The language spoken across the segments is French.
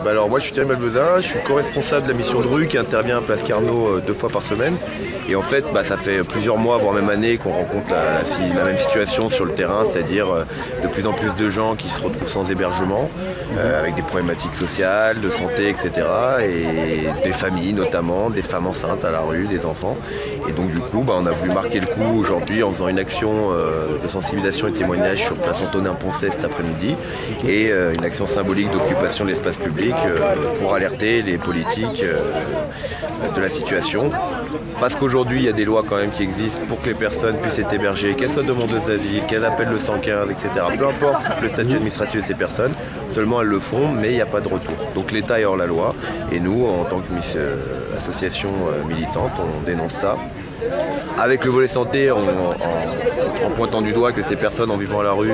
bah alors moi je suis Thierry Malvezin, je suis co-responsable de la mission de rue qui intervient à Place Carnot 2 fois par semaine. Et en fait, ça fait plusieurs mois, voire même années, qu'on rencontre la même situation sur le terrain, c'est-à-dire de plus en plus de gens qui se retrouvent sans hébergement, avec des problématiques sociales, de santé, etc. Et des familles notamment, des femmes enceintes à la rue, des enfants. Et donc du coup, on a voulu marquer le coup aujourd'hui en faisant une action de sensibilisation et de témoignage sur Place Antonin-Poncet cet après-midi et une action symbolique d'occupation de l'espace public pour alerter les politiques de la situation. Parce qu'aujourd'hui, il y a des lois quand même qui existent pour que les personnes puissent être hébergées, qu'elles soient demandeuses d'asile, qu'elles appellent le 115, etc. Peu importe le statut administratif de ces personnes, seulement elles le font, mais il n'y a pas de retour. Donc l'État est hors la loi, et nous, en tant qu'association militante, on dénonce ça. Avec le volet santé, en pointant du doigt que ces personnes en vivant à la rue,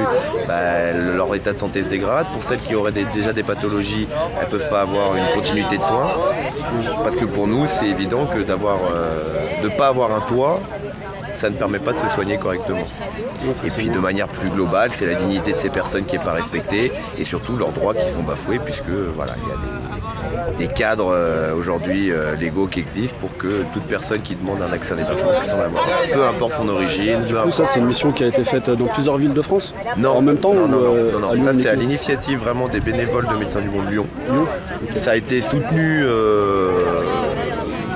leur état de santé se dégrade. Pour celles qui auraient déjà des pathologies, elles ne peuvent pas avoir une continuité de soins. Parce que pour nous, c'est évident que de ne pas avoir un toit, ça ne permet pas de se soigner correctement. Et puis de manière plus globale, c'est la dignité de ces personnes qui n'est pas respectée et surtout leurs droits qui sont bafoués puisque voilà, il y a des cadres aujourd'hui légaux qui existent pour que toute personne qui demande un accès à l'hébergement puisse en avoir. Peu importe son origine. Du coup, ça c'est une mission qui a été faite dans plusieurs villes de France non, en même temps. Non. Ça c'est à l'initiative vraiment des bénévoles de Médecins du Monde Lyon. Ça a été soutenu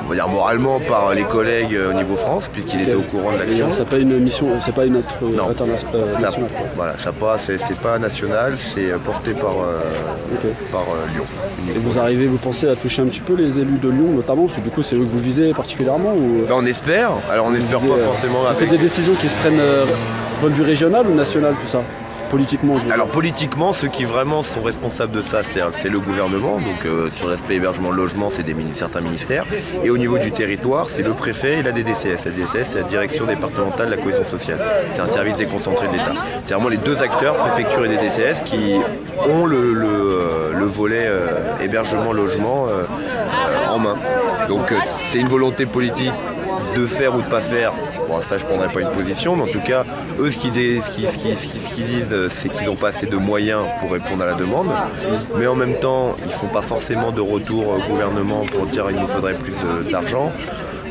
on va dire moralement par les collègues au niveau France, puisqu'il était au courant de l'action. C'est pas une mission, c'est pas une autre internationale. Voilà, c'est pas national, c'est porté par Lyon. Et vous pensez à toucher un petit peu les élus de Lyon notamment, parce que du coup c'est eux que vous visez particulièrement ou... On espère, alors on espère pas forcément... C'est des décisions qui se prennent point de vue régional ou national tout ça ? Politiquement, alors politiquement, ceux qui vraiment sont responsables de ça, c'est le gouvernement, donc sur l'aspect hébergement, logement, c'est certains ministères, et au niveau du territoire, c'est le préfet et la DDCS. La DDCS, c'est la Direction départementale de la cohésion sociale. C'est un service déconcentré de l'État. C'est vraiment les deux acteurs, préfecture et DDCS, qui ont le volet hébergement, logement en main. Donc c'est une volonté politique de faire ou de pas faire. Bon, ça, je ne prendrai pas une position, mais en tout cas, eux, ce qu'ils disent, c'est qu'ils n'ont pas assez de moyens pour répondre à la demande. Mais en même temps, ils ne font pas forcément de retour au gouvernement pour dire qu'il nous faudrait plus d'argent.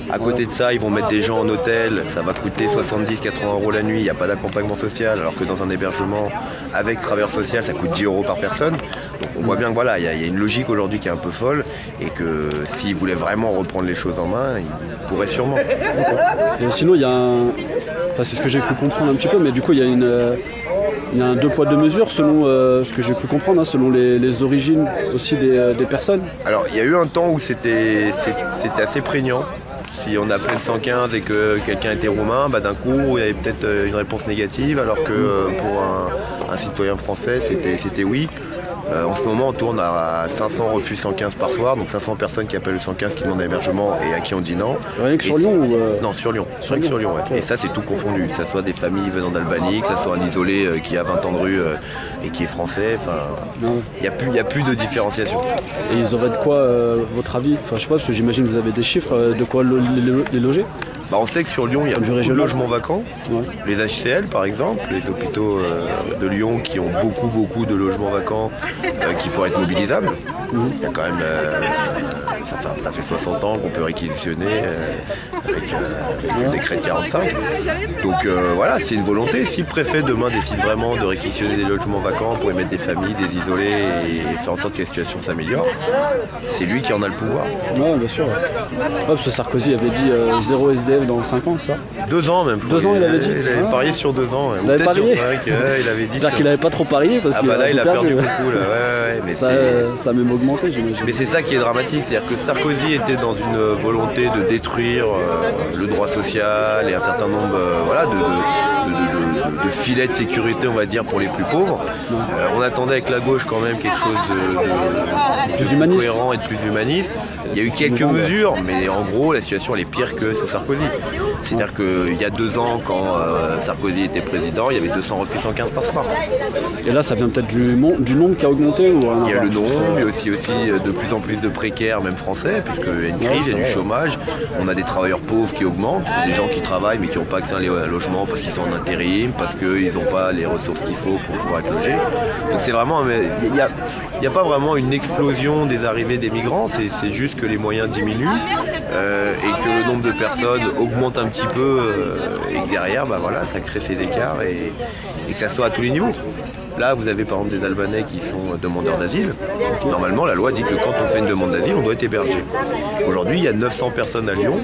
À côté de ça, ils vont mettre des gens en hôtel, ça va coûter 70-80 € la nuit, il n'y a pas d'accompagnement social, alors que dans un hébergement avec travailleur social, ça coûte 10 € par personne. Donc on voit bien que voilà, il y a une logique aujourd'hui qui est un peu folle et que s'ils voulaient vraiment reprendre les choses en main, ils pourraient sûrement. Et sinon, il y a c'est ce que j'ai pu comprendre un petit peu, mais du coup, il y a un 2 poids 2 mesures selon ce que j'ai pu comprendre, selon les origines aussi des personnes. Alors, il y a eu un temps où c'était assez prégnant. Si on appelait le 115 et que quelqu'un était roumain, d'un coup, il y avait peut-être une réponse négative, alors que pour un citoyen français, c'était oui. En ce moment, on tourne à 500 refus 115 par soir, donc 500 personnes qui appellent le 115 qui demandent un hébergement et à qui on dit non. Rien que sur Lyon ou Non, sur Lyon. Sur Lyon, ouais. Et ça, c'est tout confondu. Que ce soit des familles venant d'Albanie, que ce soit un isolé qui a 20 ans de rue et qui est français. Il n'y a plus de différenciation. Et ils auraient de quoi, votre avis, je sais pas, parce que j'imagine que vous avez des chiffres, de quoi les loger? On sait que sur Lyon, il y a beaucoup de logements vacants. Ouais. Les HCL, par exemple, les hôpitaux de Lyon qui ont beaucoup de logements vacants qui pourraient être mobilisables. Il y a quand même... ça fait 60 ans qu'on peut réquisitionner avec le décret de 45. Donc voilà, c'est une volonté. Si le préfet demain décide vraiment de réquisitionner des logements vacants pour y mettre des familles, des isolés et faire en sorte que la situation s'améliore, c'est lui qui en a le pouvoir. Oui, bien sûr. Parce que Sarkozy avait dit 0 SDF dans 5 ans, ça 2 ans même. 2 ans, il avait dit. Il avait parié sur 2 ans. Il avait parié. Il avait dit. C'est-à-dire qu'il n'avait pas trop parié parce qu'il là, il a perdu beaucoup. Là. Ouais, mais ça a même augmenté, j'imagine. Mais c'est ça qui est dramatique, c'est-à-dire que Sarkozy était dans une volonté de détruire le droit social et un certain nombre de filets de sécurité, on va dire, pour les plus pauvres. On attendait avec la gauche quand même quelque chose de plus cohérent et de plus humaniste. Il y a eu quelques mesures, mais en gros, la situation elle est pire que sous Sarkozy. C'est-à-dire qu'il y a 2 ans, quand Sarkozy était président, il y avait 200 refus 115 par soir. Et là, ça vient peut-être du nombre qui a augmenté ou Il y a le nombre, mais aussi de plus en plus de précaires, même français, puisqu'il y a une crise, il y a du chômage. On a des travailleurs pauvres qui augmentent, ce sont des gens qui travaillent mais qui n'ont pas accès à un logement parce qu'ils sont en intérim, parce qu'ils n'ont pas les ressources qu'il faut pour pouvoir être logés. Donc c'est vraiment, il n'y a pas vraiment une explosion des arrivées des migrants, c'est juste que les moyens diminuent et que le nombre de personnes augmente un petit peu et que derrière, voilà, ça crée ces écarts et que ça soit à tous les niveaux. Là, vous avez par exemple des Albanais qui sont demandeurs d'asile. Normalement, la loi dit que quand on fait une demande d'asile, on doit être hébergé. Aujourd'hui, il y a 900 personnes à Lyon,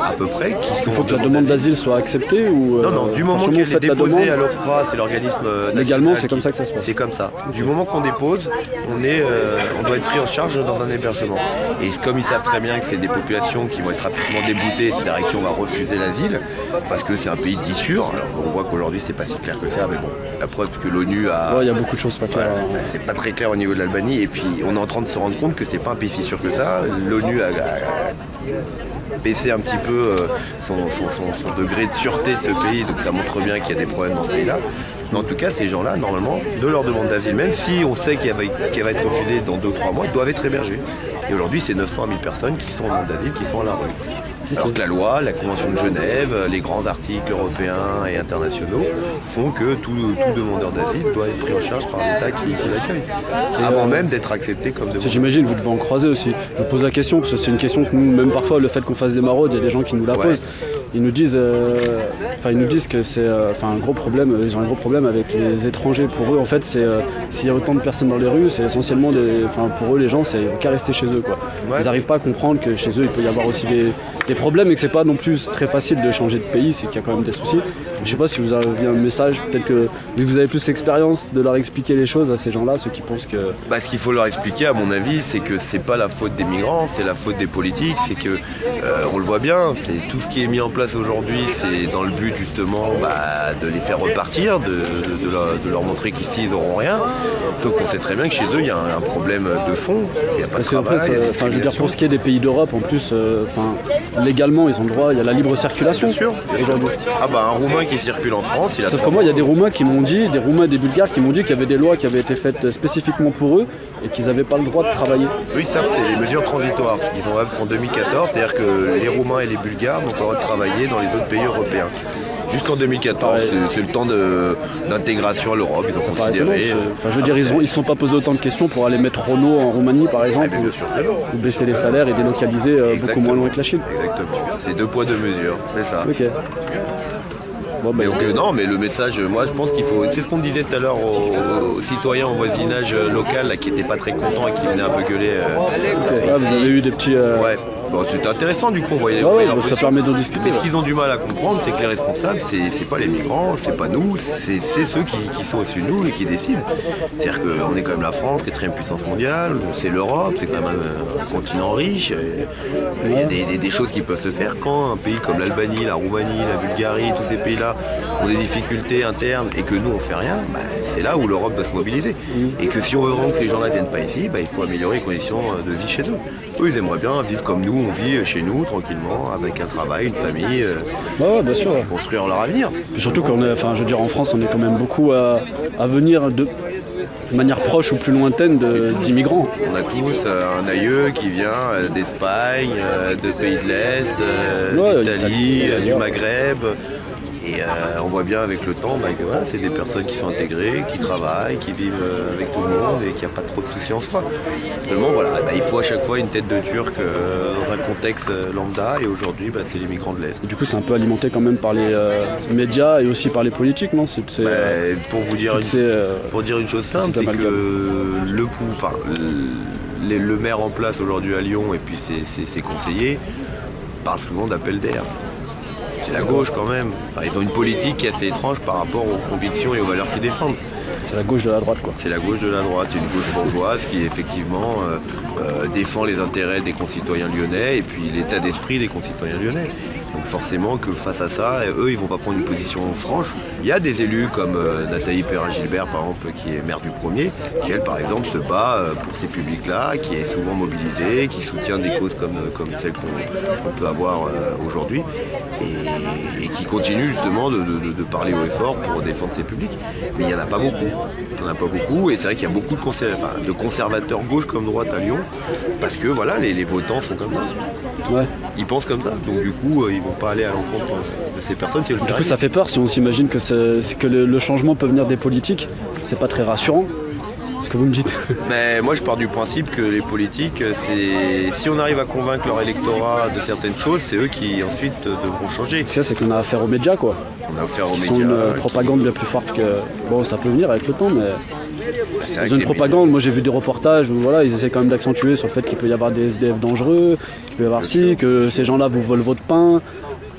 à peu près, qui sont... Il faut que la demande d'asile soit acceptée ou... Non, du moment qu'elle est déposée à l'OFPRA, c'est l'organisme... Légalement, c'est comme ça que ça se passe. C'est comme ça. Du moment qu'on dépose, on doit être pris en charge dans un hébergement. Et comme ils savent très bien que c'est des populations qui vont être rapidement déboutées, c'est à qui on va refuser l'asile, parce que c'est un pays dit sûr. Alors on voit qu'aujourd'hui, c'est pas si clair que ça, mais bon, la preuve que l'ONU a... Il y a beaucoup de choses pas claires. C'est pas très clair au niveau de l'Albanie et puis on est en train de se rendre compte que c'est pas un pays si sûr que ça. L'ONU a baissé un petit peu son degré de sûreté de ce pays, donc ça montre bien qu'il y a des problèmes dans ce pays-là. Mais en tout cas, ces gens-là, normalement, de leur demande d'asile, même si on sait qu'elle va être refusée dans 2 ou 3 mois, ils doivent être hébergés. Et aujourd'hui, c'est 900 à 1000 personnes qui sont en demande d'asile, qui sont à la rue. Alors que la loi, la Convention de Genève, les grands articles européens et internationaux font que tout demandeur d'asile doit être pris en charge par l'État qui l'accueille, avant même d'être accepté comme demandeur. J'imagine, vous devez en croiser aussi. Je vous pose la question, parce que c'est une question que nous, même parfois, le fait qu'on fasse des maraudes, il y a des gens qui nous la posent. Ils nous disent que c'est un gros problème. Ils ont un gros problème avec les étrangers. Pour eux, en fait, s'il y a autant de personnes dans les rues, c'est essentiellement pour eux, les gens, c'est qu'à rester chez eux, quoi. Ils n'arrivent pas à comprendre que chez eux, il peut y avoir aussi des problèmes et que c'est pas non plus très facile de changer de pays, c'est qu'il y a quand même des soucis. Je sais pas si vous avez un message, peut-être que vous avez plus d'expérience, de leur expliquer les choses à ces gens-là, ceux qui pensent que... Ce qu'il faut leur expliquer, à mon avis, c'est que c'est pas la faute des migrants, c'est la faute des politiques, c'est que, on le voit bien, c'est tout ce qui est mis en place aujourd'hui, c'est dans le but justement de les faire repartir, de leur montrer qu'ici ils n'auront rien. Donc on sait très bien que chez eux il y a un problème de fond, il n'y a pas de travail. Je veux dire, pour ce qui est des pays d'Europe, en plus, légalement ils ont le droit, il y a la libre circulation. Bien sûr. Aujourd'hui. Un Roumain qui circule en France, il a... Sauf que moi il y a des Roumains qui m'ont dit, des Roumains et des Bulgares qui m'ont dit qu'il y avait des lois qui avaient été faites spécifiquement pour eux et qu'ils n'avaient pas le droit de travailler. Oui, ça c'est les mesures transitoires. Ils ont en 2014, c'est-à-dire que les Roumains et les Bulgares n'ont pas le droit de travailler dans les autres pays européens. Jusqu'en 2014, c'est le temps d'intégration à l'Europe, ils ont considéré... je veux dire, ils ne se sont pas posé autant de questions pour aller mettre Renault en Roumanie par exemple, ou baisser les salaires et délocaliser beaucoup moins loin que la Chine. Exactement, c'est 2 poids 2 mesures, c'est ça. Ok. Non, mais le message, moi je pense qu'il faut... C'est ce qu'on disait tout à l'heure aux citoyens au voisinage local là, qui n'étaient pas très contents et qui venaient un peu gueuler. Vous avez eu des petits... c'était intéressant du coup, on voyait ça permet d'en discuter. Mais ce qu'ils ont du mal à comprendre, c'est que les responsables, c'est pas les migrants, c'est pas nous, c'est ceux qui sont au-dessus de nous et qui décident. C'est-à-dire qu'on est quand même la France, 4e puissance mondiale, c'est l'Europe, c'est quand même un continent riche. Il y a des choses qui peuvent se faire quand un pays comme l'Albanie, la Roumanie, la Bulgarie, tous ces pays-là ont des difficultés internes et que nous on fait rien, c'est là où l'Europe doit se mobiliser. Et que si on veut vraiment que ces gens-là ne viennent pas ici, il faut améliorer les conditions de vie chez eux. Eux, ils aimeraient bien vivre comme nous, on vit chez nous, tranquillement, avec un travail, une famille, bien sûr. Construire leur avenir. Et surtout qu'en en France, on est quand même beaucoup à venir de manière proche ou plus lointaine d'immigrants. On a tous un aïeux qui vient d'Espagne, de pays de l'Est, d'Italie, du Maghreb. Et on voit bien avec le temps que c'est des personnes qui sont intégrées, qui travaillent, qui vivent avec tout le monde et qu'il n'y a pas trop de soucis en soi. Simplement, il faut à chaque fois une tête de Turc dans un contexte lambda et aujourd'hui, c'est les migrants de l'Est. Du coup, c'est un peu alimenté quand même par les médias et aussi par les politiques, non? Pour dire une chose simple, c'est que le maire en place aujourd'hui à Lyon et puis ses conseillers parlent souvent d'appel d'air. C'est la gauche quand même. Ils ont une politique qui est assez étrange par rapport aux convictions et aux valeurs qu'ils défendent. C'est la gauche de la droite, quoi. C'est la gauche de la droite, une gauche bourgeoise qui effectivement défend les intérêts des concitoyens lyonnais et puis l'état d'esprit des concitoyens lyonnais. Donc forcément que face à ça, eux ils vont pas prendre une position franche. Il y a des élus comme Nathalie Perrin-Gilbert par exemple qui est maire du 1er, qui elle par exemple se bat pour ces publics-là, qui est souvent mobilisée, qui soutient des causes comme celles qu'on peut avoir aujourd'hui et qui continue justement de parler haut et fort pour défendre ces publics. Mais il n'y en a pas beaucoup. Il n'y en a pas beaucoup et c'est vrai qu'il y a beaucoup de conservateurs gauche comme droite à Lyon parce que les votants sont comme ça. Ouais. Ils pensent comme ça, donc du coup ils vont pas aller à l'encontre de ces personnes si elles le Du coup, ça fait peur si on s'imagine que le changement peut venir des politiques. C'est pas très rassurant, ce que vous me dites. Mais moi, je pars du principe que les politiques, si on arrive à convaincre leur électorat de certaines choses, c'est eux qui ensuite devront changer. Ça, c'est qu'on a affaire aux médias, quoi. On a affaire aux Ils médias. sont une propagande bien plus forte que... Bon, ça peut venir avec le temps, mais... Ils ont une propagande, moi j'ai vu des reportages où voilà, ils essaient quand même d'accentuer sur le fait qu'il peut y avoir des SDF dangereux, qu'il peut y avoir que ces gens-là vous volent votre pain.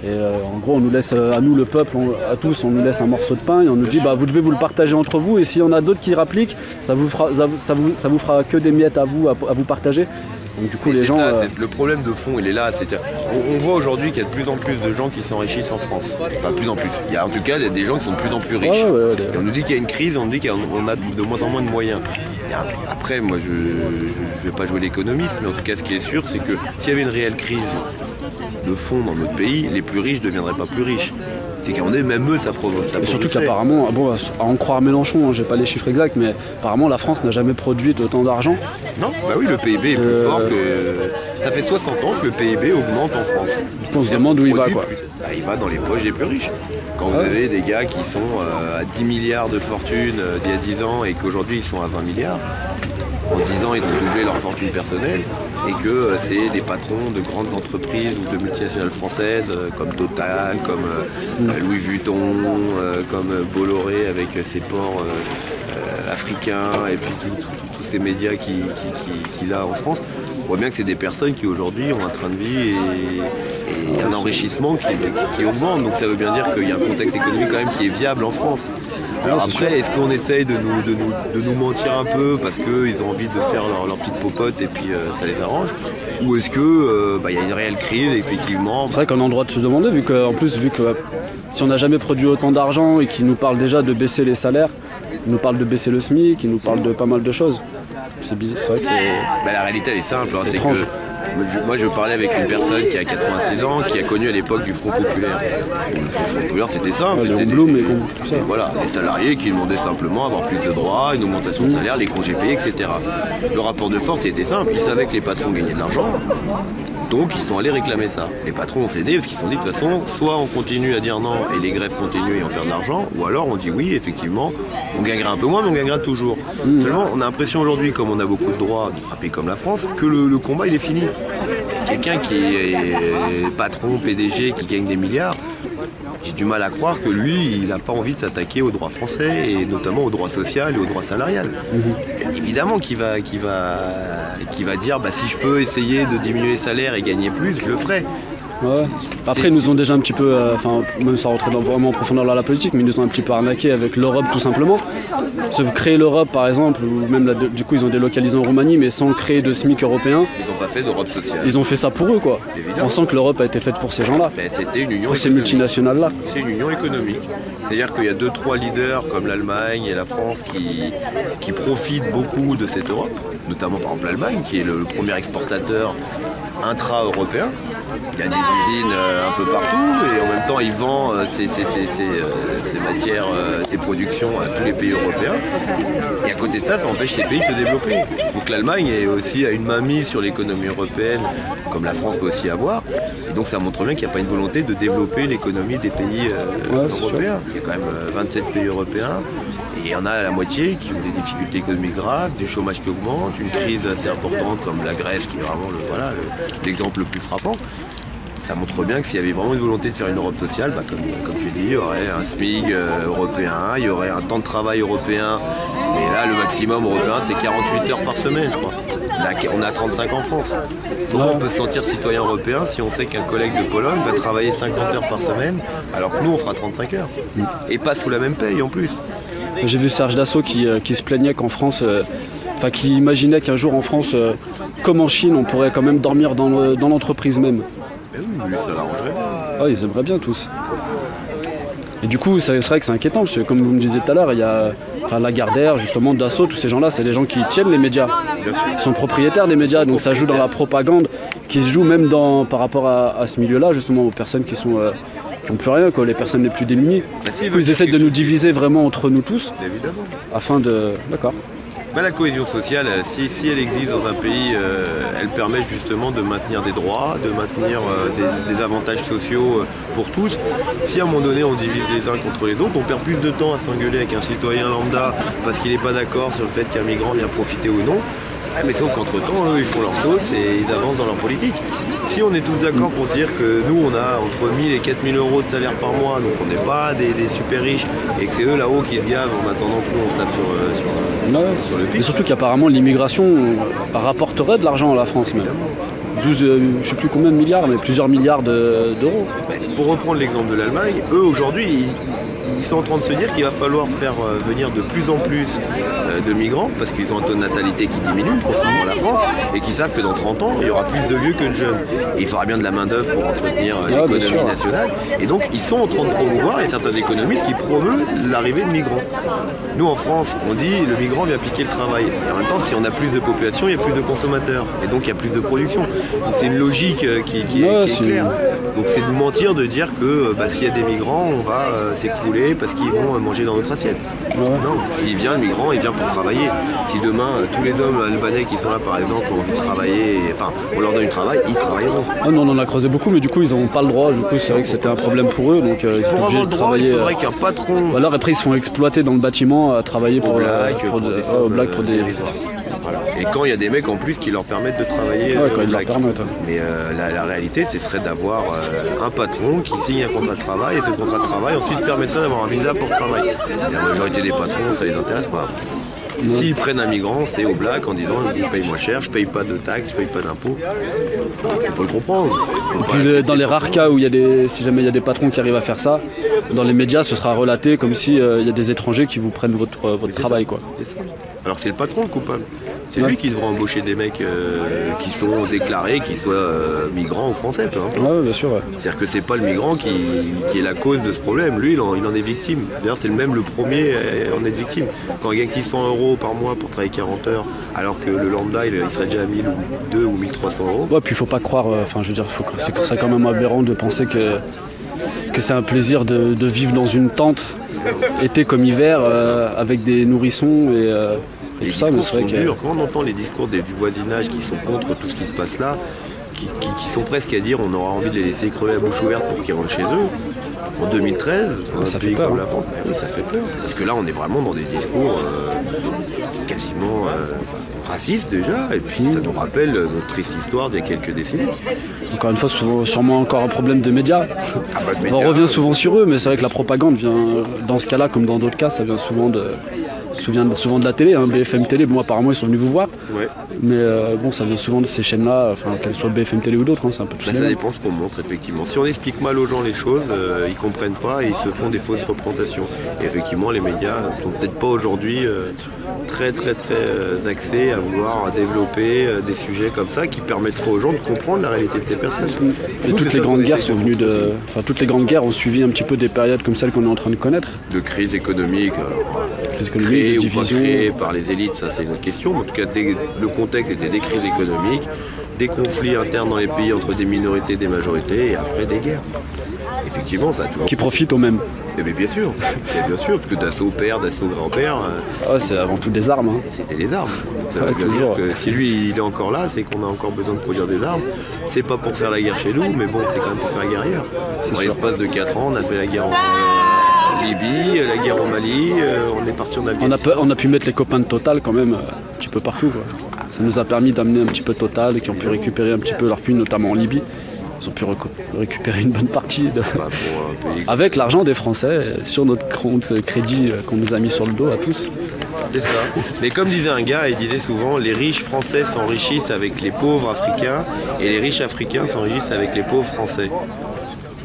Et en gros, on nous laisse, à nous le peuple, à tous, on nous laisse un morceau de pain et on nous dit vous devez vous le partager entre vous. Et s'il y en a d'autres qui rappliquent, ça vous fera que des miettes à vous partager. Donc du coup, les gens. Le problème de fond, il est là. On voit aujourd'hui qu'il y a de plus en plus de gens qui s'enrichissent en France. Enfin, plus en plus. Il y a en tout cas des gens qui sont de plus en plus riches. Et on nous dit qu'il y a une crise, on nous dit qu'on a de moins en moins de moyens. Et après, moi, je ne vais pas jouer l'économiste, mais en tout cas, ce qui est sûr, c'est que s'il y avait une réelle crise de fond dans notre pays, les plus riches ne deviendraient pas plus riches. C'est qu'en est, même eux, ça provoque. Et surtout qu'apparemment, bon, à en croire Mélenchon, j'ai pas les chiffres exacts, mais apparemment la France n'a jamais produit autant d'argent. Non, bah oui, le PIB est plus fort que. Ça fait 60 ans que le PIB augmente en France. On se demande où il va, quoi. Bah, il va dans les poches des plus riches. Quand vous avez des gars qui sont à 10 milliards de fortune d'il y a 10 ans et qu'aujourd'hui ils sont à 20 milliards, en 10 ans ils ont doublé leur fortune personnelle et que c'est des patrons de grandes entreprises ou de multinationales françaises comme Total, comme Louis Vuitton, comme Bolloré avec ses ports africains et puis tous ces médias qu'il a en France. On voit bien que c'est des personnes qui aujourd'hui ont un train de vie et un enrichissement qui augmente. Donc ça veut bien dire qu'il y a un contexte économique quand même qui est viable en France. Alors après, est-ce qu'on essaye de nous mentir un peu parce qu'ils ont envie de faire leur petite popote et puis ça les arrange? Ou est-ce que y a une réelle crise, effectivement? C'est vrai qu'on a le droit de se demander, vu que si on n'a jamais produit autant d'argent et qu'ils nous parlent déjà de baisser les salaires, ils nous parlent de baisser le SMIC, ils nous parlent de pas mal de choses. C'est bizarre, c'est vrai que c'est... la réalité elle est simple, c'est que moi je parlais avec une personne qui a 86 ans, qui a connu à l'époque du Front Populaire. Le Front Populaire c'était simple, les Blum et tout ça. Et voilà, les salariés qui demandaient simplement avoir plus de droits, une augmentation de salaire, les congés payés, etc. Le rapport de force était simple, ils savaient que les patrons gagnaient de l'argent. Donc ils sont allés réclamer ça. Les patrons ont cédé parce qu'ils se sont dit de toute façon, soit on continue à dire non et les grèves continuent et on perd de l'argent, ou alors on dit oui, effectivement, on gagnera un peu moins mais on gagnera toujours. Seulement on a l'impression aujourd'hui, comme on a beaucoup de droits, un pays comme la France, que le combat il est fini. Quelqu'un qui est patron, PDG, qui gagne des milliards, j'ai du mal à croire que lui, il n'a pas envie de s'attaquer aux droits français et notamment aux droits sociaux et aux droits salariales. Évidemment qu'il va dire si je peux essayer de diminuer les salaires et gagner plus, je le ferai. Ouais. Après, ils nous ont déjà un petit peu, même sans rentrer vraiment en profondeur dans la politique, mais ils nous ont un petit peu arnaqué avec l'Europe tout simplement. Se créer l'Europe par exemple, ou même du coup ils ont délocalisé en Roumanie, mais sans créer de SMIC européen. Ils n'ont pas fait d'Europe sociale. Ils ont fait ça pour eux, quoi. Évidemment. Pensant que l'Europe a été faite pour ces gens-là. C'était une union pour ces multinationales-là. C'est une union économique. C'est-à-dire qu'il y a 2-3 leaders comme l'Allemagne et la France qui profitent beaucoup de cette Europe, notamment par exemple l'Allemagne qui est le premier exportateur intra-européen. Il y a des usines un peu partout et en même temps il vend ses matières, ses productions à tous les pays européens. Et à côté de ça, ça empêche ces pays de se développer. Donc l'Allemagne est aussi à une mainmise sur l'économie européenne, comme la France peut aussi avoir. Et donc ça montre bien qu'il n'y a pas une volonté de développer l'économie des pays européens. Il y a quand même 27 pays européens. Et il y en a la moitié qui ont des difficultés économiques graves, du chômage qui augmente, une crise assez importante comme la Grèce qui est vraiment l'exemple le plus frappant. Ça montre bien que s'il y avait vraiment une volonté de faire une Europe sociale, comme tu dis, il y aurait un SMIC européen, il y aurait un temps de travail européen. Et là, le maximum européen, c'est 48 heures par semaine, je crois. Là, on a 35 en France. Comment on peut se sentir citoyen européen si on sait qu'un collègue de Pologne va travailler 50 heures par semaine, alors que nous, on fera 35 heures. Et pas sous la même paye en plus. J'ai vu Serge Dassault qui se plaignait qu'en France, qui imaginait qu'un jour en France, comme en Chine, on pourrait quand même dormir dans l'entreprise même. Mais oui, ça l'arrangerait bien. Ouais, ils aimeraient bien tous. Et du coup, c'est vrai que c'est inquiétant, parce que comme vous me disiez tout à l'heure, il y a Lagardère, justement, Dassault, tous ces gens-là, c'est des gens qui tiennent les médias. Ils sont propriétaires des médias, donc ça joue dans la propagande, qui se joue même par rapport à ce milieu-là, justement, aux personnes qui n'ont plus rien, quoi, les personnes les plus démunies. Ils essayent de nous diviser vraiment entre nous tous. Évidemment. Afin de... D'accord. La cohésion sociale, si elle existe dans un pays, elle permet justement de maintenir des droits, de maintenir des avantages sociaux pour tous. Si à un moment donné on divise les uns contre les autres, on perd plus de temps à s'engueuler avec un citoyen lambda parce qu'il n'est pas d'accord sur le fait qu'un migrant vient profiter ou non. Mais sauf qu'entre-temps, eux, ils font leur sauce et ils avancent dans leur politique. Si on est tous d'accord pour se dire que nous, on a entre 1000 et 4000 euros de salaire par mois, donc on n'est pas des super riches, et que c'est eux là-haut qui se gavent en attendant que nous, on se tape sur le pic. Et surtout qu'apparemment, l'immigration rapporterait de l'argent à la France même. 12, je ne sais plus combien de milliards, mais plusieurs milliards d'euros. Pour reprendre l'exemple de l'Allemagne, eux, aujourd'hui, ils sont en train de se dire qu'il va falloir faire venir de plus en plus de migrants parce qu'ils ont un taux de natalité qui diminue, contrairement à la France, et qu'ils savent que dans 30 ans, il y aura plus de vieux que de jeunes. Et il faudra bien de la main-d'œuvre pour entretenir l'économie nationale. Et donc, ils sont en train de promouvoir, et certains économistes qui promeuvent l'arrivée de migrants. Nous, en France, on dit le migrant vient piquer le travail. Et en même temps, si on a plus de population, il y a plus de consommateurs. Et donc, il y a plus de production. Donc, c'est une logique qui est claire. Donc, c'est de mentir de dire que s'il y a des migrants, on va s'écrouler parce qu'ils vont manger dans notre assiette. Non, s'il vient le migrant, il vient pour travailler. Si demain, tous les hommes albanais qui sont là, par exemple, ont travaillé, on leur donne du travail, ils travailleront. Non, on en a creusé beaucoup, mais du coup, ils n'ont pas le droit. Du coup, c'est vrai que c'était un problème pour eux. Donc, ils sont obligés de travailler. Il faudrait qu'un patron. Alors, après, ils se font exploiter dans le bâtiment à travailler pour des Voilà. Et quand il y a des mecs en plus qui leur permettent de travailler, quand ils leur permettent. Mais la réalité, ce serait d'avoir un patron qui signe un contrat de travail, et ce contrat de travail ensuite permettrait d'avoir un visa pour le travail. Et la majorité des patrons, ça les intéresse pas. S'ils prennent un migrant, c'est au black en disant je paye moins cher, je paye pas de taxes, je paye pas d'impôts. On peut le comprendre. Dans les rares cas où si jamais il y a des patrons qui arrivent à faire ça, dans les médias ce sera relaté comme si il y a des étrangers qui vous prennent votre travail. C'est ça. Alors c'est le patron le coupable. C'est lui qui devrait embaucher des mecs qui sont déclarés, qui soient migrants ou français, peu importe. Ouais, bien sûr. Ouais. C'est-à-dire que c'est pas le migrant qui est la cause de ce problème. Lui, il en est victime. D'ailleurs, c'est le premier à en être victime. Quand il gagne 600 euros par mois pour travailler 40 heures, alors que le lambda, il serait déjà à 1000 ou 2 ou 1300 euros. Ouais, puis il faut pas croire, c'est quand même aberrant de penser que c'est un plaisir de vivre dans une tente, été comme hiver, avec des nourrissons et tout ça, mais c'est vrai que... Quand on entend les discours du voisinage qui sont contre tout ce qui se passe là, qui sont presque à dire on aura envie de les laisser crever la bouche ouverte pour qu'ils rentrent chez eux, en 2013, ça fait peur. Oui, ça fait peur. Parce que là, on est vraiment dans des discours quasiment racistes déjà, et puis ça nous rappelle notre triste histoire d'il y a quelques décennies. Encore une fois, sûrement encore un problème de médias. On revient souvent sur eux, mais c'est vrai que la propagande vient, dans ce cas-là, comme dans d'autres cas, ça vient souvent de la télé, BFM Télé, bon apparemment ils sont venus vous voir, mais ça vient souvent de ces chaînes-là, qu'elles soient BFM Télé ou d'autres, c'est un peu tout ça. Ça dépend ce qu'on montre effectivement. Si on explique mal aux gens les choses, ils comprennent pas et ils se font des fausses représentations. Et effectivement les médias sont peut-être pas aujourd'hui très axés à vouloir développer des sujets comme ça qui permettraient aux gens de comprendre la réalité de ces personnes. Et toutes les grandes guerres toutes les grandes guerres ont suivi un petit peu des périodes comme celle qu'on est en train de connaître. De crise économique. Créée ou pas créée par les élites, ça c'est une autre question. En tout cas, le contexte était des crises économiques, des conflits internes dans les pays entre des minorités et des majorités, et après des guerres. Effectivement, ça a toujours... Qui profitent aux mêmes. Mais bien sûr, parce que d'assaut père, d'assaut grand-père... c'est avant tout des armes. C'était les armes. Ça veut dire que si lui il est encore là, c'est qu'on a encore besoin de produire des armes. C'est pas pour faire la guerre chez nous, mais bon, c'est quand même pour faire la guerre ailleurs. Dans l'espace de 4 ans, on a fait la guerre en Libye, la guerre au Mali, on est parti en Afghanistan. On a pu mettre les copains de Total quand même un petit peu partout. Ça nous a permis d'amener un petit peu Total et qui ont pu récupérer un petit peu leur puits, notamment en Libye. Ils ont pu récupérer une bonne partie avec l'argent des Français sur notre compte crédit qu'on nous a mis sur le dos à tous. C'est ça. Mais comme disait un gars, il disait souvent les riches français s'enrichissent avec les pauvres africains et les riches africains s'enrichissent avec les pauvres français.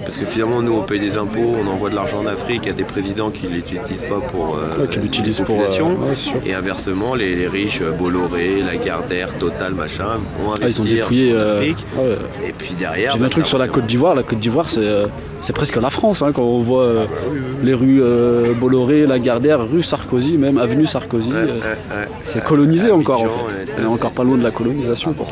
Parce que finalement, nous, on paye des impôts, on envoie de l'argent en Afrique, il y a des présidents qui ne l'utilisent pas pour la population. Et inversement, les riches, Bolloré, Lagardère, Total, machin, vont investir en Afrique. Et puis derrière... J'ai vu un truc sur la Côte d'Ivoire. La Côte d'Ivoire, c'est c'est presque la France quand on voit les rues Bolloré, Lagardère, rue Sarkozy, même avenue Sarkozy. C'est colonisé encore en fait. On est encore pas loin de la colonisation. Quoi.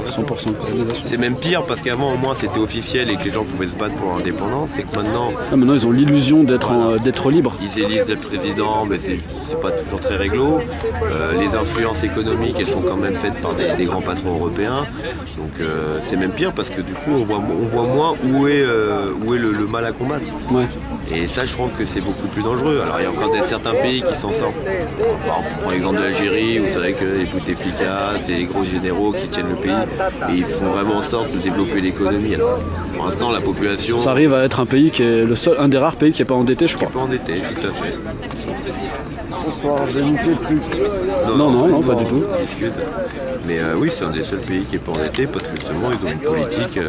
100% colonisation. C'est même pire parce qu'avant au moins c'était officiel et que les gens pouvaient se battre pour l'indépendance. C'est que maintenant ils ont l'illusion d'être libres. Ils élisent le président, mais c'est pas toujours très réglo. Les influences économiques, elles sont quand même faites par des grands patrons européens. Donc c'est même pire parce que du coup on voit moins où est le mal à combattre. Ouais. Et ça, je trouve que c'est beaucoup plus dangereux. Alors, il y a encore certains pays qui s'en sortent. Par exemple, on prend l'exemple de l'Algérie, où c'est vrai que les plus efficaces, c'est les gros généraux qui tiennent le pays. Et ils font vraiment en sorte de développer l'économie. Alors, pour l'instant, la population... Ça arrive à être un pays qui est un des rares pays qui n'est pas endetté, je crois. Qui n'est pas endetté, tout à fait. Bonsoir, j'ai loupé le truc. Non, pas du tout. Discute. Mais oui, c'est un des seuls pays qui n'est pas endetté parce que justement, ils ont une politique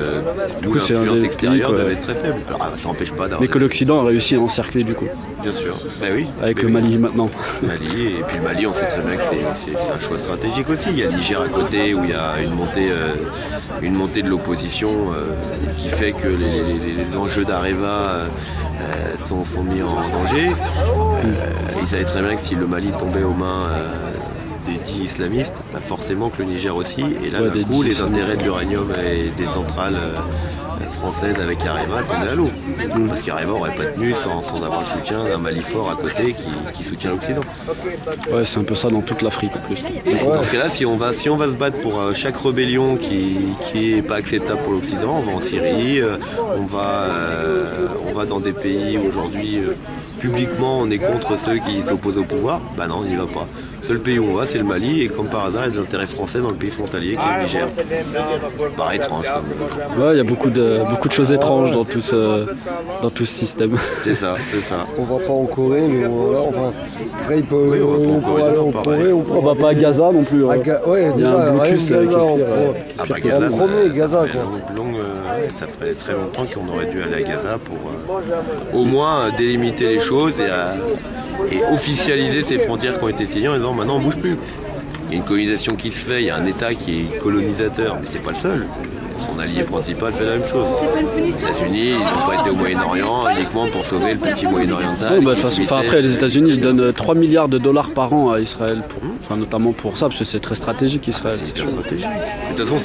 d'où l'influence extérieure doit être très faible. Alors, ça n'empêche pas d'avoir... Mais que l'Occident a réussi à encercler du coup. Bien sûr, oui. Avec le Mali maintenant. Mali, et puis le Mali, on sait très bien que c'est un choix stratégique aussi. Il y a le Niger à côté où il y a une montée de l'opposition qui fait que les enjeux d'Areva sont mis en danger. Ils savaient très bien que si le Mali tombait aux mains des dits islamistes, forcément que le Niger aussi. Et là, d'un coup, les intérêts de l'uranium et des centrales françaises avec Areva tombaient à l'eau. Parce qu'Areva n'aurait pas tenu sans avoir le soutien d'un Mali fort à côté qui soutient l'Occident. Ouais, c'est un peu ça dans toute l'Afrique en plus. Dans ce cas-là, si on va se battre pour chaque rébellion qui n'est pas acceptable pour l'Occident, on va en Syrie, on va dans des pays où aujourd'hui publiquement on est contre ceux qui s'opposent au pouvoir, non, on n'y va pas. Le seul pays où on va, c'est le Mali, et comme par hasard, il y a des intérêts français dans le pays frontalier qui est le Niger. Paraît étrange comme... Ouais, il y a beaucoup de choses étranges dans tout ce système. C'est ça. On va pas en Corée, mais après il peut... Oui, on va pas en Corée, on va pas à Gaza non plus. Il y a un blocus qui est pire. Gaza, ça ferait très longtemps qu'on aurait dû aller à Gaza pour au moins délimiter les choses et officialiser ces frontières qui ont été signées en disant maintenant on bouge plus. Il y a une colonisation qui se fait, il y a un État qui est colonisateur, mais c'est pas le seul. Son allié principal fait la même chose. Les États-Unis, ils n'ont pas été au Moyen-Orient uniquement pour sauver le petit Moyen-Oriental. De toute façon, après, les États-Unis donnent 3 milliards de dollars par an à Israël, notamment pour ça, parce que c'est très stratégique Israël. C'est hyper stratégique. De toute façon,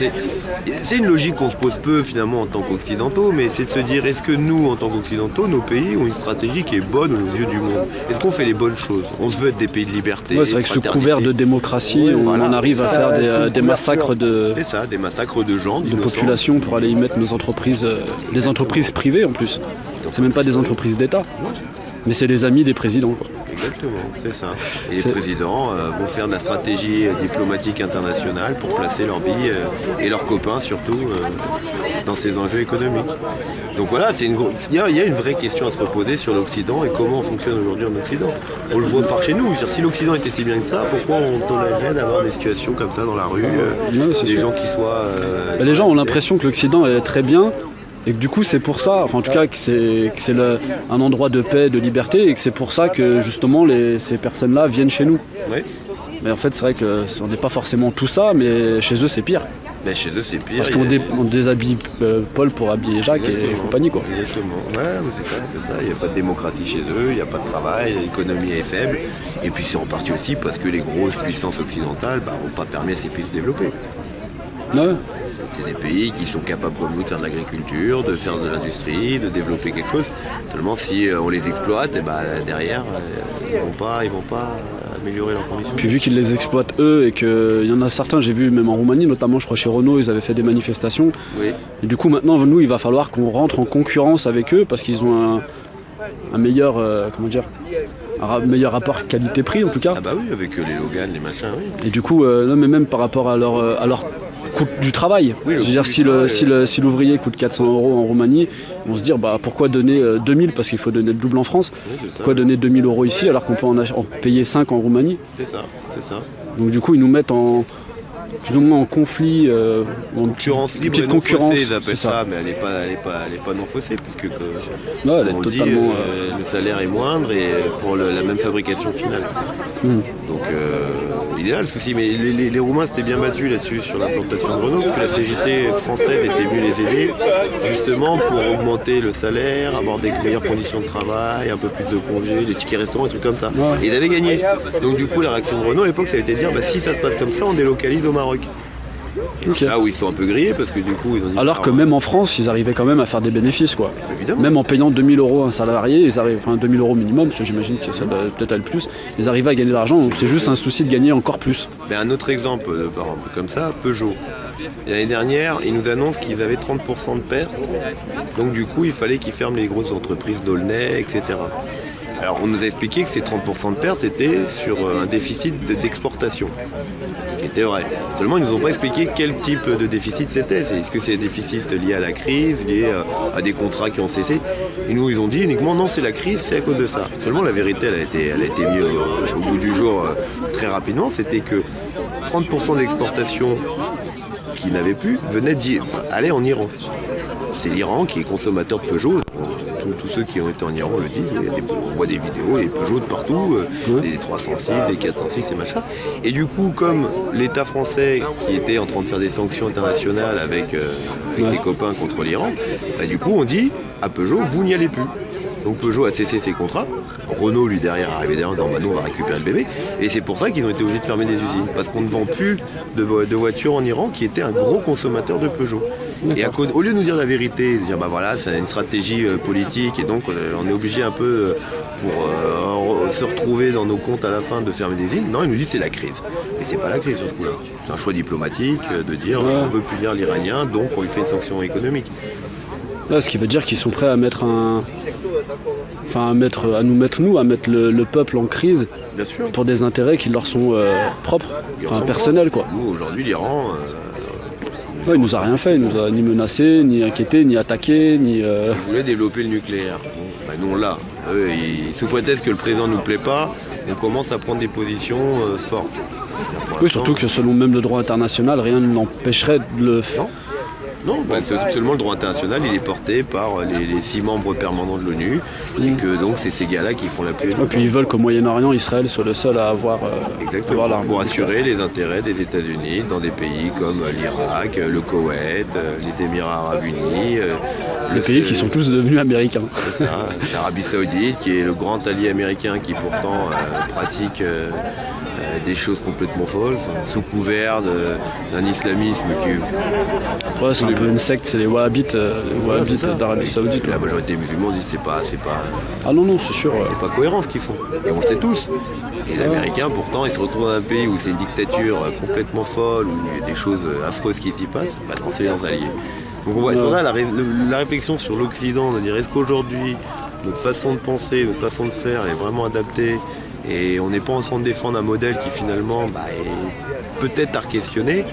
c'est une logique qu'on se pose peu finalement en tant qu'occidentaux, mais c'est de se dire est-ce que nous, en tant qu'occidentaux, nos pays ont une stratégie qui est bonne aux yeux du monde? Est-ce qu'on fait les bonnes choses? On se veut être des pays de liberté. Ouais, c'est vrai que sous couvert de démocratie, on arrive à faire des massacres de... C'est ça, des massacres de gens, de population pour aller y mettre nos entreprises, les entreprises privées en plus. C'est même pas des entreprises d'État, mais c'est les amis des présidents. Quoi. Exactement, c'est ça. Et les présidents vont faire de la stratégie diplomatique internationale pour placer leurs billes et leurs copains surtout dans ces enjeux économiques. Donc voilà, il y a une vraie question à se reposer sur l'Occident et comment on fonctionne aujourd'hui en Occident. On le voit par chez nous. Si l'Occident était si bien que ça, pourquoi on tolérerait d'avoir des situations comme ça dans la rue, des gens qui soient... les gens ont l'impression que l'Occident est très bien. Et que du coup c'est pour ça, en tout cas que c'est un endroit de paix, de liberté, et que c'est pour ça que justement ces personnes-là viennent chez nous. Oui. Mais en fait c'est vrai qu'on n'est pas forcément tout ça, mais chez eux c'est pire. Mais chez eux c'est pire. Parce qu'on déshabille Paul pour habiller Jacques. Exactement. Et compagnie quoi. Exactement, ouais, c'est ça. Il n'y a pas de démocratie chez eux, il n'y a pas de travail, l'économie est faible. Et puis c'est en partie aussi parce que les grosses puissances occidentales n'ont pas permis à ces pays de se développer. Ouais. C'est des pays qui sont capables comme nous de faire de l'agriculture, de faire de l'industrie, de développer quelque chose. Seulement si on les exploite, derrière, ils vont pas améliorer leurs conditions. Puis vu qu'ils les exploitent eux et qu'il y en a certains, j'ai vu même en Roumanie, notamment je crois chez Renault, ils avaient fait des manifestations. Oui. Et du coup maintenant, nous, il va falloir qu'on rentre en concurrence avec eux parce qu'ils ont un meilleur, un meilleur rapport qualité-prix en tout cas. Ah bah oui, avec les Logan, les machins, oui. Et du coup, non, mais même par rapport à leur coût du travail. Oui, je veux dire, si l'ouvrier coûte 400 € en Roumanie, ils vont se dire pourquoi donner 2000 parce qu'il faut donner le double en France. Oui, pourquoi donner 2000 € ici alors qu'on peut en payer 5 en Roumanie? C'est ça. Donc du coup, ils nous mettent plus ou moins en conflit, en Concurrence libre et petite non concurrence, faussée, ils appellent c'est ça, mais elle n'est pas non faussée, puisque Ouais, elle est comme on le dit, totalement. le salaire est moindre et pour la même fabrication finale. Donc il est là le souci, mais les Roumains s'étaient bien battus là-dessus sur l'implantation de Renault, parce que la CGT française était venue les aider justement pour augmenter le salaire, avoir des meilleures conditions de travail, un peu plus de congés, des tickets restaurants, des trucs comme ça. Ouais. Et ils avaient gagné. Donc du coup la réaction de Renault à l'époque ça a été de dire si ça se passe comme ça on délocalise au Maroc. Et Ok. c'est là où ils sont un peu grillés parce que du coup ils ont dit Alors que même en France, ils arrivaient quand même à faire des bénéfices, quoi. évidemment. Même en payant 2000 € un salarié, ils arrivent, enfin 2000 € minimum, parce que j'imagine que ça doit peut-être aller plus, ils arrivaient à gagner de l'argent, donc c'est juste un souci de gagner encore plus. Mais un autre exemple, par exemple, comme ça, Peugeot. L'année dernière, ils nous annoncent qu'ils avaient 30% de pertes. Donc du coup, il fallait qu'ils ferment les grosses entreprises d'Aulnay, etc. Alors on nous a expliqué que ces 30% de pertes, c'était sur un déficit d'exportation. Ce qui était vrai. Seulement, ils nous ont pas expliqué quel type de déficit c'était. Est-ce que c'est des déficits liés à la crise, liés à des contrats qui ont cessé? Et nous, ils ont dit uniquement non, c'est la crise, c'est à cause de ça. Seulement, la vérité, elle a été mise au bout du jour très rapidement. C'était que 30% d'exportation qui n'avaient plus venaient aller en Iran. C'est l'Iran qui est consommateur de Peugeot. Tous ceux qui ont été en Iran le disent. On voit des vidéos, des Peugeot de partout, des 306, des 406 et machin. Et du coup, comme l'État français qui était en train de faire des sanctions internationales avec ses copains contre l'Iran, du coup on dit à Peugeot, vous n'y allez plus. Donc Peugeot a cessé ses contrats. Renault, lui, derrière, arrivé derrière, dans nous, on va récupérer le bébé. Et c'est pour ça qu'ils ont été obligés de fermer des usines. Parce qu'on ne vend plus de voitures en Iran, qui était un gros consommateur de Peugeot. Et au lieu de nous dire la vérité, de dire voilà, c'est une stratégie politique, et donc on est obligé un peu, pour se retrouver dans nos comptes à la fin, de fermer des usines. Non, ils nous disent c'est la crise. Et c'est pas la crise sur ce coup-là. C'est un choix diplomatique de dire on veut punir l'Iranien, donc on lui fait une sanction économique. Là, ce qui veut dire qu'ils sont prêts à mettre à nous mettre le peuple en crise. Bien sûr. Pour des intérêts qui leur sont propres, personnels, quoi. Nous, aujourd'hui, l'Iran... il nous a rien fait, il nous a ni menacé, ni inquiété, ni attaqué, ni... Ils voulaient développer le nucléaire. Bon, nous, on l'a. Sous prétexte que le président ne nous plaît pas, on commence à prendre des positions fortes. Oui, surtout que selon même le droit international, rien ne l'empêcherait de le faire. Non, seulement le droit international, il est porté par les 6 membres permanents de l'ONU, et que donc c'est ces gars-là qui font la pluie. Et puis ils veulent qu'au Moyen-Orient, Israël soit le seul à avoir l'arme. Pour assurer les intérêts des États-Unis dans des pays comme l'Irak, le Koweït, les Émirats Arabes Unis. Les pays qui sont tous devenus américains. C'est ça, l'Arabie Saoudite, qui est le grand allié américain, qui pourtant pratique des choses complètement folles, sous couvert d'un islamisme qui... Ouais, c'est un peu une secte, c'est les wahhabites d'Arabie Saoudite. La majorité musulmane dit c'est pas... Ah non, c'est sûr. C'est pas cohérent ce qu'ils font. Et on le sait tous. Les Américains, pourtant, ils se retrouvent dans un pays où c'est une dictature complètement folle, où il y a des choses affreuses qui s'y passent, non, c'est leurs alliés. Donc on voit sur ça la réflexion sur l'Occident, de dire est-ce qu'aujourd'hui, notre façon de penser, notre façon de faire est vraiment adaptée, et on n'est pas en train de défendre un modèle qui finalement est peut-être à questionner.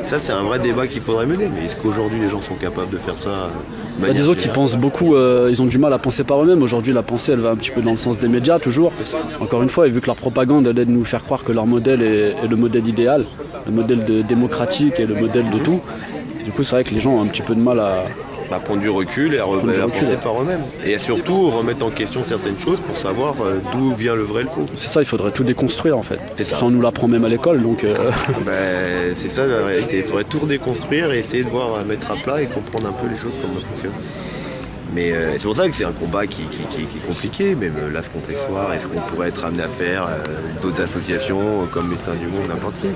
Ça, c'est un vrai débat qu'il faudrait mener. Mais est-ce qu'aujourd'hui les gens sont capables de faire ça de manière des autres qui pensent beaucoup, ils ont du mal à penser par eux-mêmes. Aujourd'hui, la pensée, elle va un petit peu dans le sens des médias, toujours. Encore une fois, et vu que leur propagande, elle est de nous faire croire que leur modèle est le modèle idéal, le modèle démocratique et le modèle de tout. Du coup, c'est vrai que les gens ont un petit peu de mal à prendre du recul et à penser par eux-mêmes. Et surtout remettre en question certaines choses pour savoir d'où vient le vrai et le faux. C'est ça, il faudrait tout déconstruire en fait. C'est ça. Ça, on nous l'apprend même à l'école, donc... c'est ça la réalité. Il faudrait tout redéconstruire et essayer de voir, mettre à plat et comprendre un peu les choses, comment ça fonctionne. Mais c'est pour ça que c'est un combat qui est compliqué, même là ce qu'on fait ce soir et ce qu'on pourrait être amené à faire, d'autres associations comme Médecins du Monde, n'importe qui.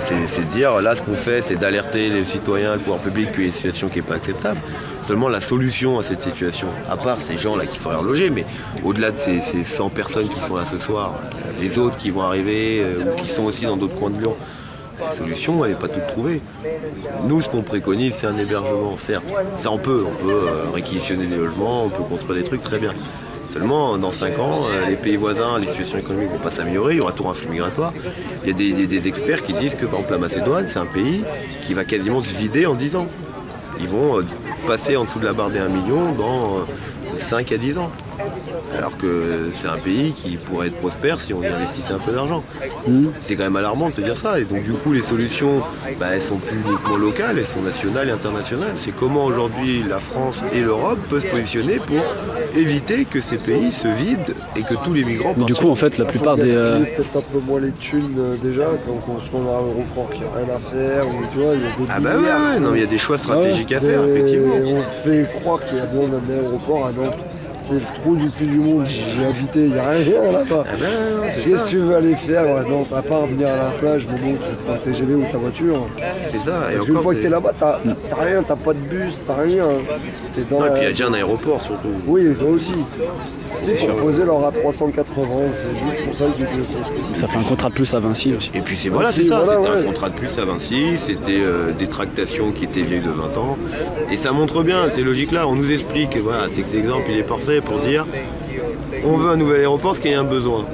C'est de dire, là ce qu'on fait, c'est d'alerter les citoyens, le pouvoir public qu'il y a une situation qui n'est pas acceptable. Seulement la solution à cette situation, à part ces gens-là qui faudrait reloger, mais au-delà de ces 100 personnes qui sont là ce soir, les autres qui vont arriver ou qui sont aussi dans d'autres coins de Lyon, la solution, elle n'est pas toute trouvée. Nous, ce qu'on préconise, c'est un hébergement, certes. Ça, on peut réquisitionner des logements, on peut construire des trucs, très bien. Seulement, dans 5 ans, les pays voisins, les situations économiques ne vont pas s'améliorer, il y aura toujours un flux migratoire. Il y a des experts qui disent que, par exemple, la Macédoine, c'est un pays qui va quasiment se vider en 10 ans. Ils vont passer en dessous de la barre des 1 million dans 5 à 10 ans. Alors que c'est un pays qui pourrait être prospère si on y investissait un peu d'argent. C'est quand même alarmant de se dire ça. Et donc du coup, les solutions, elles sont plus uniquement locales, elles sont nationales et internationales. C'est comment aujourd'hui la France et l'Europe peuvent se positionner pour éviter que ces pays se vident et que tous les migrants partent. Du coup, en fait, la plupart des... peut-être un peu moins les thunes déjà, quand on a un aéroport qui n'a rien à faire, ou tu vois, il y a des milliards, non, il y a des choix stratégiques à faire, effectivement. On fait croire qu'il y a besoin d'un aéroport à Nantes. C'est le trou du cul du monde, j'ai habité, il n'y a rien là-bas. Qu'est-ce que tu veux aller faire là-dedans, à part venir à la plage, mais bon, tu prends le TGV ou ta voiture. C'est ça. Parce qu'une fois que tu es là-bas, t'as rien, t'as pas de bus, t'as rien. Et puis il y a déjà un aéroport surtout. Oui, toi aussi. Tu proposé leur A380, c'est juste pour ça qu'ils le font. Ça fait un contrat de plus à Vinci aussi. Et puis c'est ça, c'était un contrat de plus à Vinci, c'était des tractations qui étaient vieilles de 20 ans. Et ça montre bien, ces logiques-là, on nous explique, voilà, c'est que cet exemple il est parfait pour dire on veut un nouvel aéroport parce qu'il y a un besoin.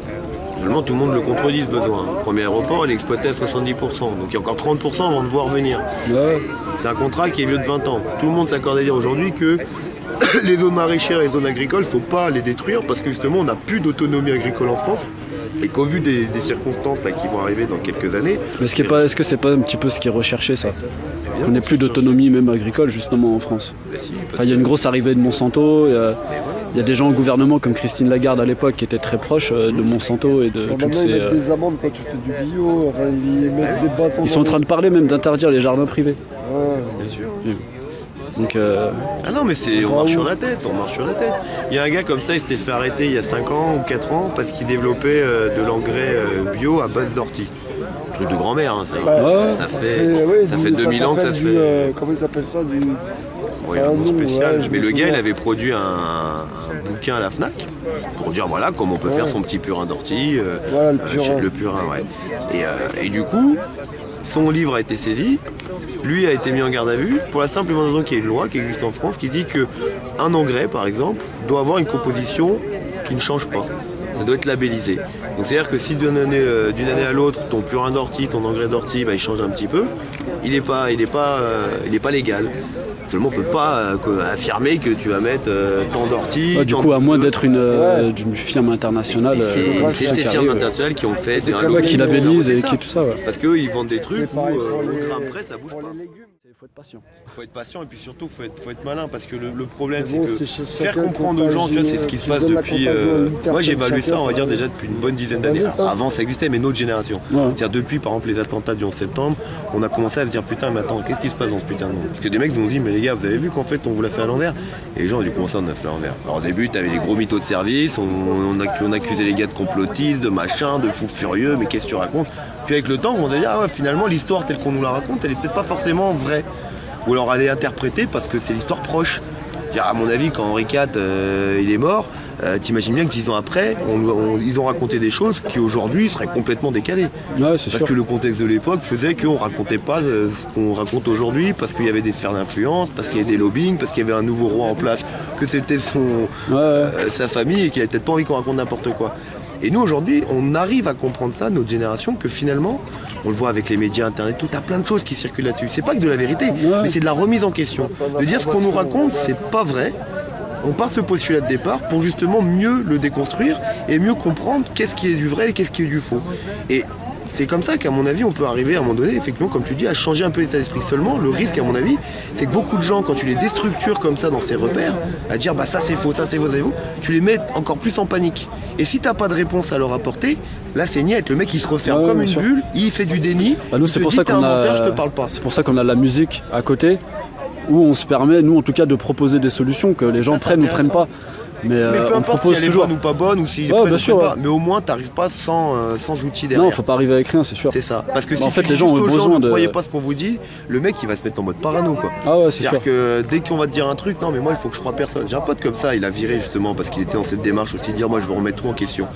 Finalement tout le monde le contredit ce besoin. Le premier aéroport il est exploité à 70%, donc il y a encore 30% avant de voir venir. C'est un contrat qui est vieux de 20 ans. Tout le monde s'accorde à dire aujourd'hui que les zones maraîchères et les zones agricoles, il ne faut pas les détruire parce que justement on n'a plus d'autonomie agricole en France et qu'au vu des circonstances là, qui vont arriver dans quelques années... Mais est-ce que c'est pas un petit peu ce qui est recherché ça? On n'ait plus d'autonomie même agricole justement en France. Il y a une grosse arrivée de Monsanto, il y a des gens au gouvernement comme Christine Lagarde à l'époque qui étaient très proches de Monsanto et de toutes ces... Ils mettent des amendes quand tu fais du bio, ils mettent des bâtons... Ils sont en train de parler même d'interdire les jardins privés. Bien sûr. Donc Ah non mais on marche sur la tête, Il y a un gars comme ça, il s'était fait arrêter il y a 5 ans ou 4 ans parce qu'il développait de l'engrais bio à base d'ortie. Truc de grand-mère, hein, ça fait 2000 ans que ça se fait. Comment ils appellent ça Oui, un nom spécial. Mais le gars, il avait produit un bouquin à la FNAC pour dire voilà comment on peut faire son petit purin d'ortie. Le purin, ouais. Et du coup, son livre a été saisi. Lui a été mis en garde à vue pour la simple raison qu'il y a une loi qui existe en France qui dit qu'un engrais, par exemple, doit avoir une composition qui ne change pas. Ça doit être labellisé. Donc c'est-à-dire que si d'une année à l'autre, ton purin d'ortie, ton engrais d'ortie, il change un petit peu, il n'est pas légal. Seulement on ne peut pas affirmer que tu vas mettre tant d'ortie. Du coup, à moins d'être d'une firme internationale. C'est ces firmes internationales qui ont fait un lobby qui labellisent et qui tout ça. Parce qu'eux, ils vendent des trucs où au grain près, ça bouge pas. Il faut être patient. Il faut être patient et puis surtout il faut être malin parce que le problème c'est que faire comprendre aux gens, tu vois, c'est ce qui se passe depuis... moi j'ai évalué ça on va dire déjà depuis une bonne dizaine d'années. Avant ça existait mais notre génération. C'est-à-dire depuis par exemple les attentats du 11 septembre, on a commencé à se dire putain mais attends qu'est-ce qui se passe dans ce putain de monde? Parce que des mecs nous ont dit mais les gars vous avez vu qu'en fait on vous l'a fait à l'envers? Et les gens ont dit comment ça on a fait à l'envers? Alors au début t'avais les gros mythos de service, on accusait les gars de complotistes, de machin, de fous furieux, mais qu'est-ce que tu racontes? Puis avec le temps on s'est dit ah ouais finalement l'histoire telle qu'on nous la raconte elle est peut-être pas forcément vraie. Ou alors elle est interprétée parce que c'est l'histoire proche. À mon avis, quand Henri IV il est mort, t'imagines bien que 10 ans après, ils ont raconté des choses qui aujourd'hui seraient complètement décalées. Parce que le contexte de l'époque faisait qu'on racontait pas ce qu'on raconte aujourd'hui, parce qu'il y avait des sphères d'influence, parce qu'il y avait des lobbying, parce qu'il y avait un nouveau roi en place, que c'était sa famille et qu'il avait peut-être pas envie qu'on raconte n'importe quoi. Et nous aujourd'hui, on arrive à comprendre ça, notre génération, que finalement, on le voit avec les médias, internet, tout, t'as plein de choses qui circulent là-dessus. C'est pas que de la vérité, mais c'est de la remise en question. De dire ce qu'on nous raconte, c'est pas vrai. On part ce postulat de départ pour justement mieux le déconstruire et mieux comprendre qu'est-ce qui est du vrai et qu'est-ce qui est du faux. Et c'est comme ça qu'à mon avis, on peut arriver à un moment donné, effectivement, comme tu dis, à changer un peu l'état d'esprit. Seulement, le risque, à mon avis, c'est que beaucoup de gens, quand tu les déstructures comme ça dans ces repères, à dire bah ça c'est faux, ça c'est faux, ça c'est faux, tu les mets encore plus en panique. Et si t'as pas de réponse à leur apporter, là c'est niette. Le mec il se referme comme une bulle, il fait du déni. Nous c'est pour ça qu'on a, je te parle pas. C'est pour ça qu'on a la musique à côté, où on se permet, nous en tout cas, de proposer des solutions que les gens prennent ou prennent pas. Mais peu on importe propose si elle est bonne ou pas bonne ou s'il est prenne ou pas. Mais au moins t'arrives pas sans outils derrière. Non, faut pas arriver avec rien, c'est sûr. C'est ça. Parce que si en fait, les gens ont besoin ne croyez pas ce qu'on vous dit, le mec il va se mettre en mode parano quoi. Ah ouais, c'est sûr. C'est-à-dire que dès qu'on va te dire un truc, non mais moi il faut que je croie personne. J'ai un pote comme ça, il a viré justement parce qu'il était dans cette démarche aussi de dire moi je veux remettre tout en question.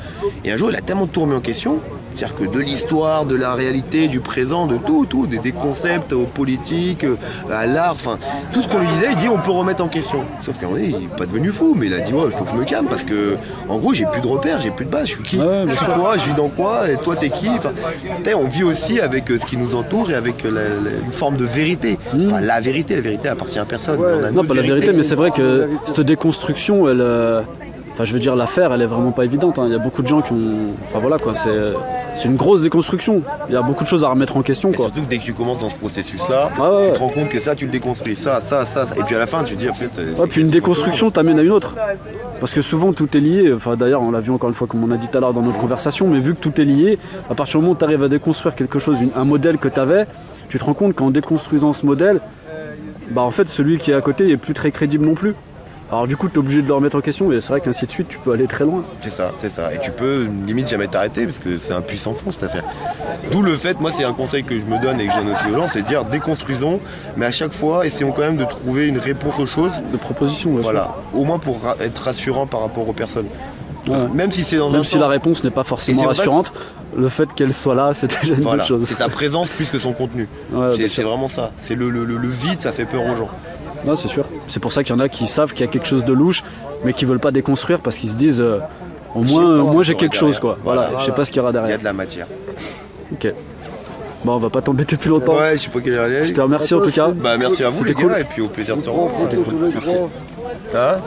Et un jour il a tellement tout remis en question, c'est-à-dire que de l'histoire, de la réalité, du présent, de tout, des concepts aux politiques, à l'art, enfin tout ce qu'on lui disait, il dit on peut remettre en question. Sauf qu'à un moment donné, il n'est pas devenu fou, mais il a dit ouais il faut que je me calme parce que en gros j'ai plus de repères, j'ai plus de base, je suis qui, je suis quoi, je vis dans quoi, et toi t'es qui, enfin, on vit aussi avec ce qui nous entoure et avec une forme de vérité. Pas la vérité appartient à personne. Non pas la vérité, mais c'est vrai que cette déconstruction Enfin, je veux dire, l'affaire, elle est vraiment pas évidente. Hein. Il y a beaucoup de gens qui ont. Enfin voilà quoi, c'est une grosse déconstruction. Il y a beaucoup de choses à remettre en question. Et quoi. surtout que dès que tu commences dans ce processus-là, tu te rends compte que ça, tu le déconstruis, ça. Et puis à la fin, tu te dis en fait. Ouais, puis une déconstruction t'amène à une autre. Parce que souvent tout est lié. Enfin d'ailleurs, on l'a vu encore une fois, comme on a dit tout à l'heure dans notre conversation, mais vu que tout est lié, à partir du moment où tu arrives à déconstruire quelque chose, un modèle que tu avais, tu te rends compte qu'en déconstruisant ce modèle, bah en fait celui qui est à côté est plus très crédible non plus. Alors du coup tu es obligé de le remettre en question et c'est vrai qu'ainsi de suite tu peux aller très loin. C'est ça. Et tu peux limite jamais t'arrêter parce que c'est un puissant fond cette affaire. D'où le fait, moi c'est un conseil que je me donne et que je donne aussi aux gens, c'est de dire déconstruisons, mais à chaque fois essayons quand même de trouver une réponse aux choses. De propositions. Voilà, au moins pour être rassurant par rapport aux personnes. Ouais. Même si c'est dans Même un si temps, la réponse n'est pas forcément rassurante, le fait qu'elle soit là, c'est déjà une bonne chose. C'est sa présence plus que son contenu. Ouais, c'est vraiment ça. C'est le vide, ça fait peur aux gens. Non, c'est sûr. C'est pour ça qu'il y en a qui savent qu'il y a quelque chose de louche, mais qui veulent pas déconstruire parce qu'ils se disent au moins j'ai quelque chose quoi. Voilà, je sais pas ce qu'il y aura derrière. Il y a de la matière. Ok. Bon, on va pas t'embêter plus longtemps. Ouais, je sais pas quelle heure il est. Je te remercie en tout cas. Bah merci à vous les C'était cool. gars et puis au plaisir de se revoir. C'était cool. Merci. Hein